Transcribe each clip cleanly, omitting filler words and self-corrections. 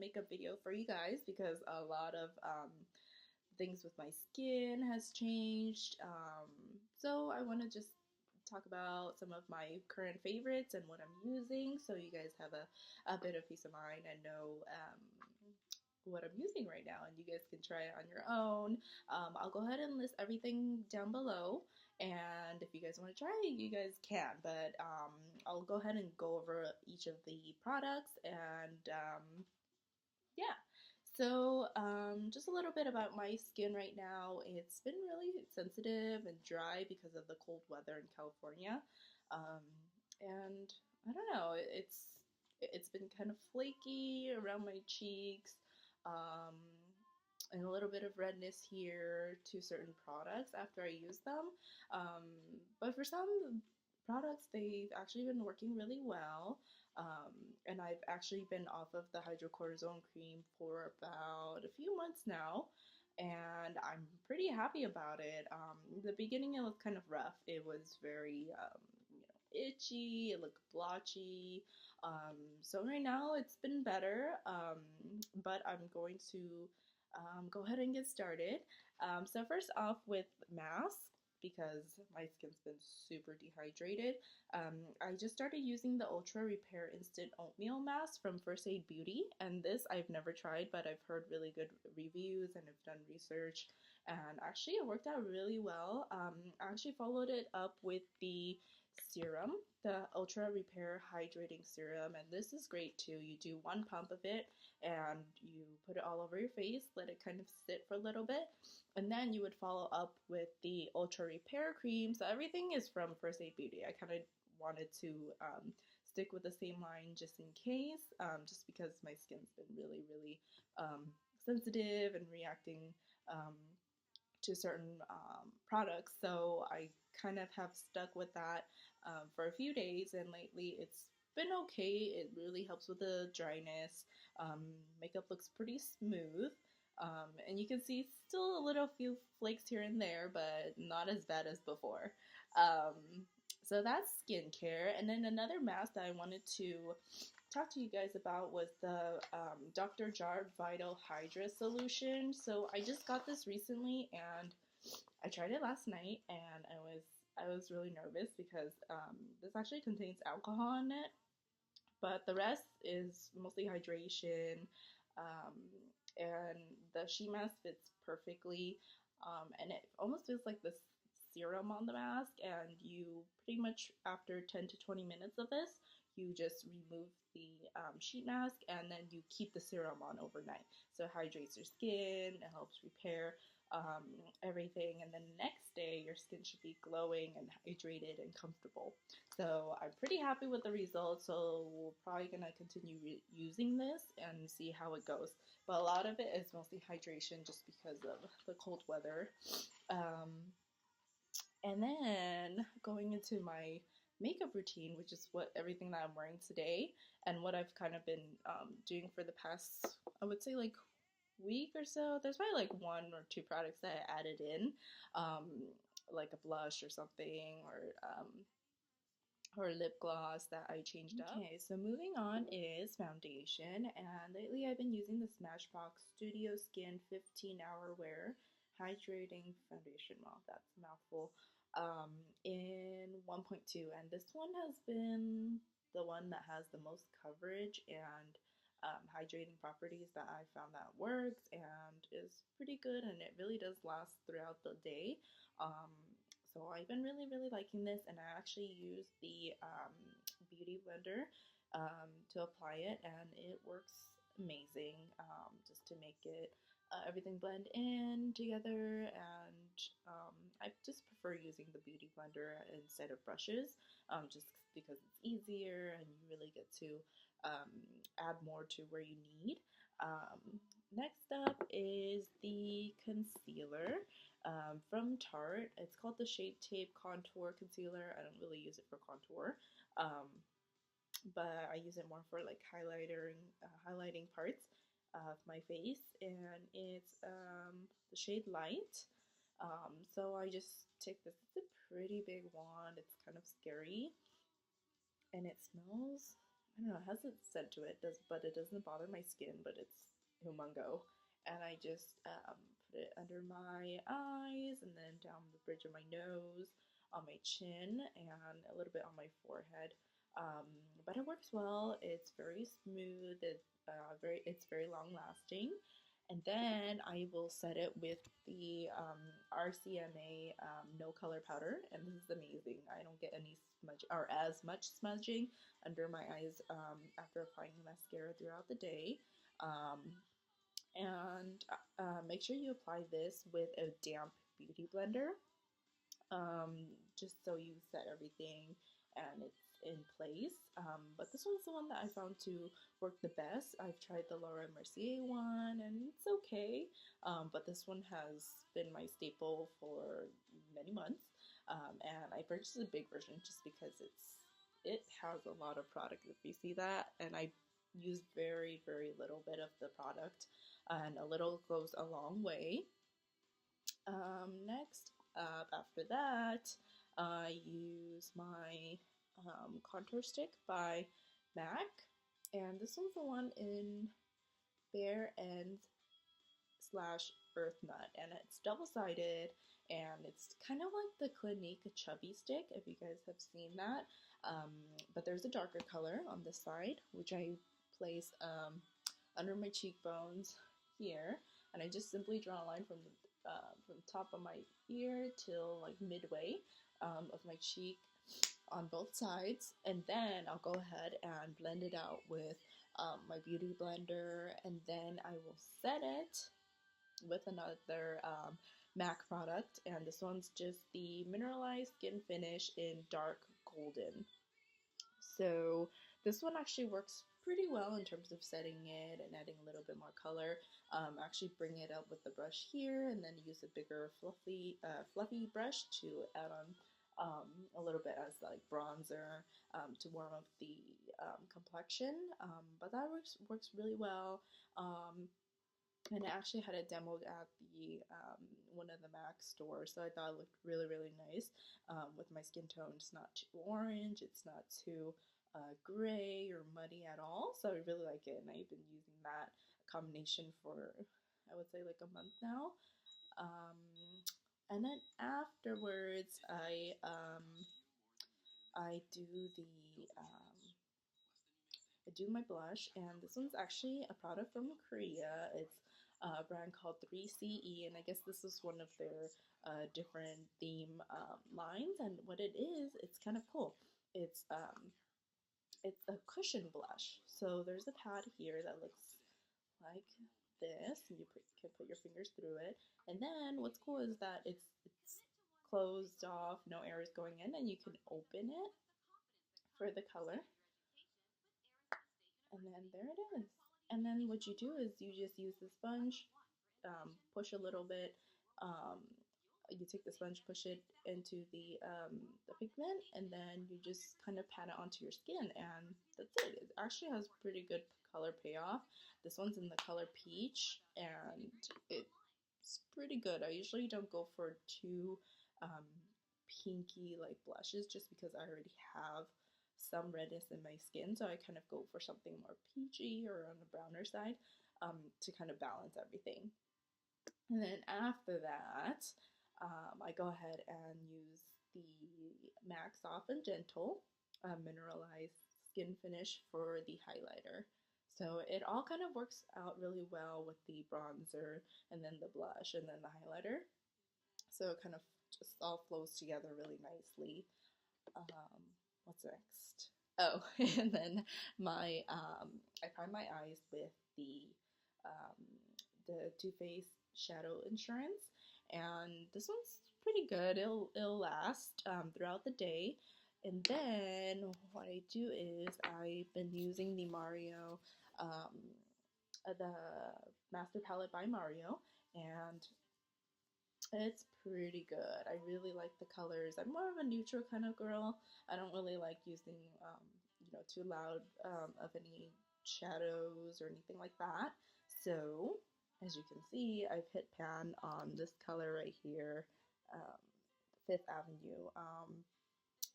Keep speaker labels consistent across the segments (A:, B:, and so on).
A: makeup video for you guys because a lot of things with my skin has changed. So I want to just talk about some of my current favorites and what I'm using so you guys have a bit of peace of mind and know what I'm using right now, and you guys can try it on your own. I'll go ahead and list everything down below, and if you guys want to try it, you guys can. But I'll go ahead and go over each of the products, and yeah. So, just a little bit about my skin right now. It's been really sensitive and dry because of the cold weather in California, um, and I don't know. It's been kind of flaky around my cheeks, um, and a little bit of redness here to certain products after I use them. Um, but for some products, they've actually been working really well. Um, and I've actually been off of the hydrocortisone cream for about a few months now, and I'm pretty happy about it. The beginning it was kind of rough. It was very itchy. It looked blotchy. So right now it's been better, but I'm going to go ahead and get started. So first off with mask, because my skin's been super dehydrated. I just started using the Ultra Repair Instant Oatmeal Mask from First Aid Beauty, and this I've never tried, but I've heard really good reviews and I've done research, and actually it worked out really well. I actually followed it up with the serum, the Ultra Repair Hydrating Serum, and this is great too. You do one pump of it and you put it all over your face, let it kind of sit for a little bit, and then you would follow up with the Ultra Repair Cream. So everything is from First Aid Beauty. I kind of wanted to stick with the same line just in case, just because my skin's been really, really sensitive and reacting um, to certain products. So I kind of have stuck with that for a few days, and lately it's been okay. It really helps with the dryness. Makeup looks pretty smooth. And you can see still a little few flakes here and there, but not as bad as before. So that's skincare. And then another mask that I wanted to talk to you guys about was the Dr. Jart Vital Hydra Solution. So I just got this recently and I tried it last night, and I was really nervous because this actually contains alcohol in it, but the rest is mostly hydration, um, and the sheet mask fits perfectly, and it almost feels like this serum on the mask, and you pretty much after 10 to 20 minutes of this, you just remove the sheet mask and then you keep the serum on overnight. So it hydrates your skin, it helps repair um, everything, and then the next day your skin should be glowing and hydrated and comfortable. So I'm pretty happy with the results, so we're probably going to continue using this and see how it goes. But a lot of it is mostly hydration just because of the cold weather. And then going into my makeup routine, which is what everything that I'm wearing today and what I've kind of been doing for the past, I would say like week or so. There's probably like one or two products that I added in, um, like a blush or something, or lip gloss that I changed up. Okay, so moving on is foundation, and lately I've been using the Smashbox Studio Skin 15-Hour Wear Hydrating Foundation. Wow, that's a mouthful. In 1.2, and this one has been the one that has the most coverage and hydrating properties that I found that works and is pretty good, and it really does last throughout the day. So I've been really, really liking this, and I actually use the Beauty Blender to apply it, and it works amazing just to make it everything blend in together, and I just prefer using the Beauty Blender instead of brushes, just because it's easier and you really get to um, add more to where you need. Next up is the concealer from Tarte. It's called the Shape Tape Contour Concealer. I don't really use it for contour, um, but I use it more for like highlighting parts of my face, and it's the shade Light. So I just take this. It's a pretty big wand. It's kind of scary, and it smells I don't know, it has a scent to it, but it doesn't bother my skin, but it's humongo. And I just put it under my eyes and then down the bridge of my nose, on my chin, and a little bit on my forehead. Um, but it works well. It's very smooth. It's very long lasting. And then I will set it with the RCMA no color powder, and this is amazing. I don't get any smudge or as much smudging under my eyes after applying mascara throughout the day. Um, and make sure you apply this with a damp beauty blender, just so you set everything and it's in place. But this one's the one that I found to work the best. I've tried the Laura Mercier one and it's okay, but this one has been my staple for many months. And I purchased a big version just because it has a lot of product if you see that, and I use very little bit of the product, and a little goes a long way. Next up, after that, I use my contour stick by MAC, and this one's the one in Bare Ends slash Earth Nut, and it's double-sided, and it's kind of like the Clinique Chubby Stick, if you guys have seen that, but there's a darker color on this side, which I place under my cheekbones here, and I just simply draw a line from top of my ear till like midway of my cheek on both sides, and then I'll go ahead and blend it out with my beauty blender, and then I will set it with another MAC product, and this one's just the Mineralized Skin Finish in Dark Golden. So this one actually works pretty well in terms of setting it and adding a little bit more color. Actually bring it up with the brush here and then use a bigger fluffy brush to add on a little bit as like bronzer to warm up the complexion. But that works really well. And I actually had it demoed at the one of the MAC stores, so I thought it looked really nice with my skin tone. It's not too orange, it's not too gray or muddy at all, so I really like it, and I've been using that combination for, I would say, like a month now. And then afterwards, I do the I do my blush, and this one's actually a product from Korea. It's a brand called 3CE, and I guess this is one of their different theme lines. And what it is, it's kind of cool. It's a cushion blush. So there's a pad here that looks like this, and you can put your fingers through it. And then what's cool is that it's closed off, no air is going in, and you can open it for the color. And then there it is. And then what you do is you just use the sponge, push a little bit. You take the sponge, push it into the pigment, and then you just kind of pat it onto your skin, and that's it. It actually has pretty good color payoff. This one's in the color peach, and it's pretty good. I usually don't go for too um, pinky like blushes just because I already have some redness in my skin, so I kind of go for something more peachy or on the browner side to kind of balance everything. And then after that, I go ahead and use the MAC Soft and Gentle Mineralized Skin Finish for the highlighter. So it all kind of works out really well with the bronzer and then the blush and then the highlighter. So it kind of just all flows together really nicely. What's next? Oh, and then I prime my eyes with the Too Faced Shadow Insurance, and this one's pretty good. It'll last throughout the day. And then what I do is I've been using the the Master Palette by Mario, and it's pretty good. I really like the colors. I'm more of a neutral kind of girl. I don't really like using, too loud of any shadows or anything like that. So, as you can see, I've hit pan on this color right here, Fifth Avenue.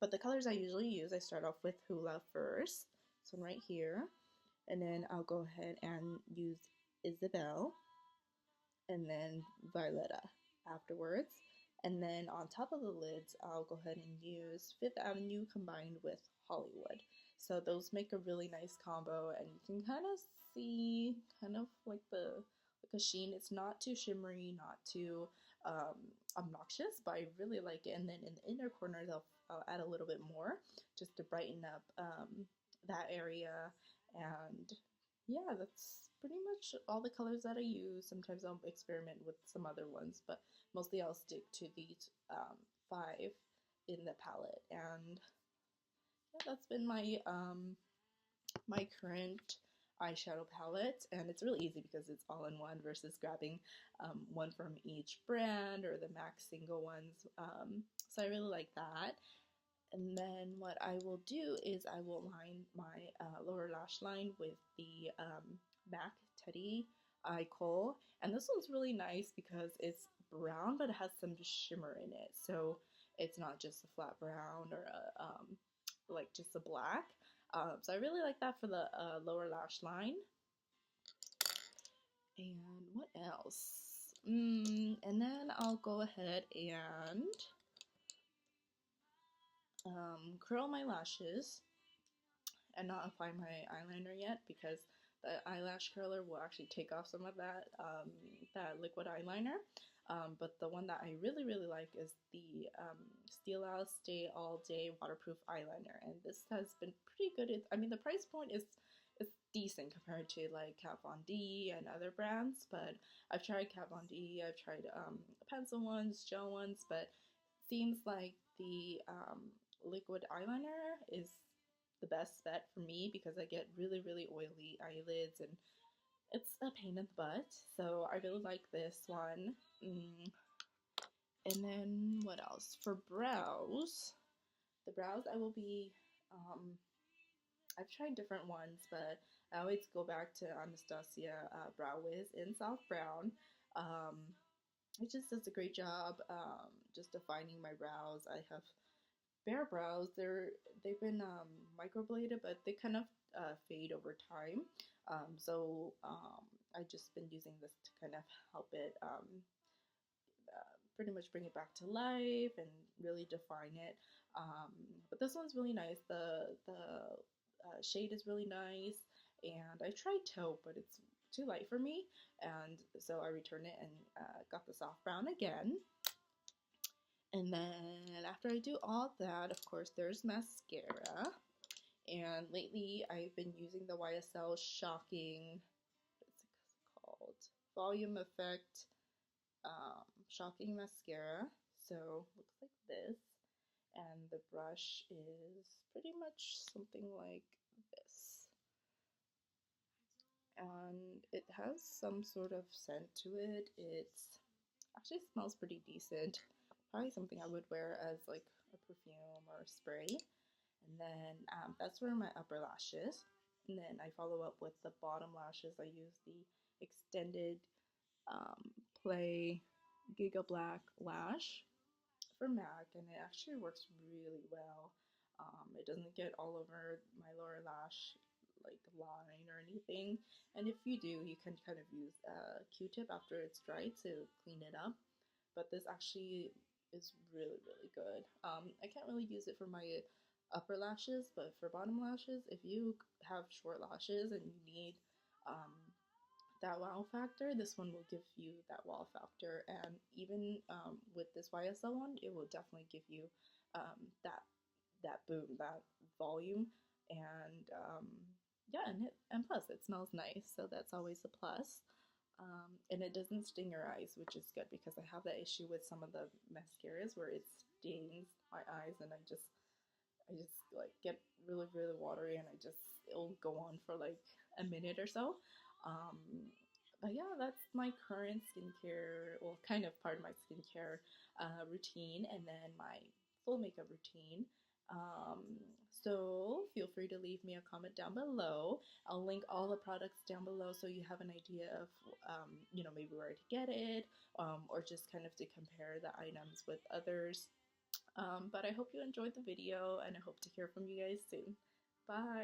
A: But the colors I usually use, I start off with Hoola first. this one right here, and then I'll go ahead and use Isabel, and then Violetta afterwards. And then on top of the lids, I'll go ahead and use Fifth Avenue combined with Hollywood. So those make a really nice combo, and you can kind of see kind of like a sheen. It's not too shimmery, not too obnoxious, but I really like it. And then in the inner corners, I'll add a little bit more just to brighten up that area. And yeah, that's pretty much all the colors that I use. Sometimes I'll experiment with some other ones, but mostly I'll stick to these 5 in the palette. And yeah, that's been my current eyeshadow palette, and it's really easy because it's all in one versus grabbing one from each brand or the MAC single ones. So I really like that. And then what I will do is I will line my lower lash line with the MAC Teddy Eye Kohl. And this one's really nice because it's brown, but it has some shimmer in it. So it's not just a flat brown or like just a black. So I really like that for the lower lash line. And what else? And then I'll go ahead and curl my lashes and not apply my eyeliner yet, because the eyelash curler will actually take off some of that that liquid eyeliner. But the one that I really like is the Stila Stay All Day Waterproof Eyeliner, and this has been pretty good. I mean, the price point is decent compared to like Kat Von D and other brands, but I've tried Kat Von D, I've tried pencil ones, gel ones, but seems like the liquid eyeliner is the best bet for me because I get really oily eyelids and it's a pain in the butt. So I really like this one. And then what else? For brows, the brows I will be, I've tried different ones, but I always go back to Anastasia Brow Wiz in Soft Brown. It just does a great job just defining my brows. I have bare brows. They've been microbladed, but they kind of fade over time. I've just been using this to kind of help it pretty much bring it back to life and really define it. But this one's really nice. The shade is really nice, and I tried taupe, but it's too light for me, and so I returned it and got the soft brown again. And then after I do all that, of course, there's mascara. And lately, I've been using the YSL Shocking, what's it called? Volume Effect Shocking Mascara. So, looks like this. And the brush is pretty much something like this. And it has some sort of scent to it. It actually smells pretty decent. Probably something I would wear as like a perfume or a spray. And then that's for my upper lashes. And then I follow up with the bottom lashes. I use the Extended Play Giga Black Lash for MAC, and it actually works really well. It doesn't get all over my lower lash like line or anything. And if you do, you can kind of use a Q-tip after it's dry to clean it up. But this actually is really good. I can't really use it for my upper lashes, but for bottom lashes, if you have short lashes and you need that wow factor, this one will give you that wow factor. And even with this YSL one, it will definitely give you that boom, that volume, and yeah, and plus it smells nice, so that's always a plus. And it doesn't sting your eyes, which is good because I have that issue with some of the mascaras where it stings my eyes, and I just like get really watery, and it'll go on for like a minute or so. But yeah, that's my current skincare, well, kind of part of my skincare routine, and then my full makeup routine. So feel free to leave me a comment down below. I'll link all the products down below so you have an idea of, maybe where to get it, or just kind of to compare the items with others. But I hope you enjoyed the video, and I hope to hear from you guys soon. Bye.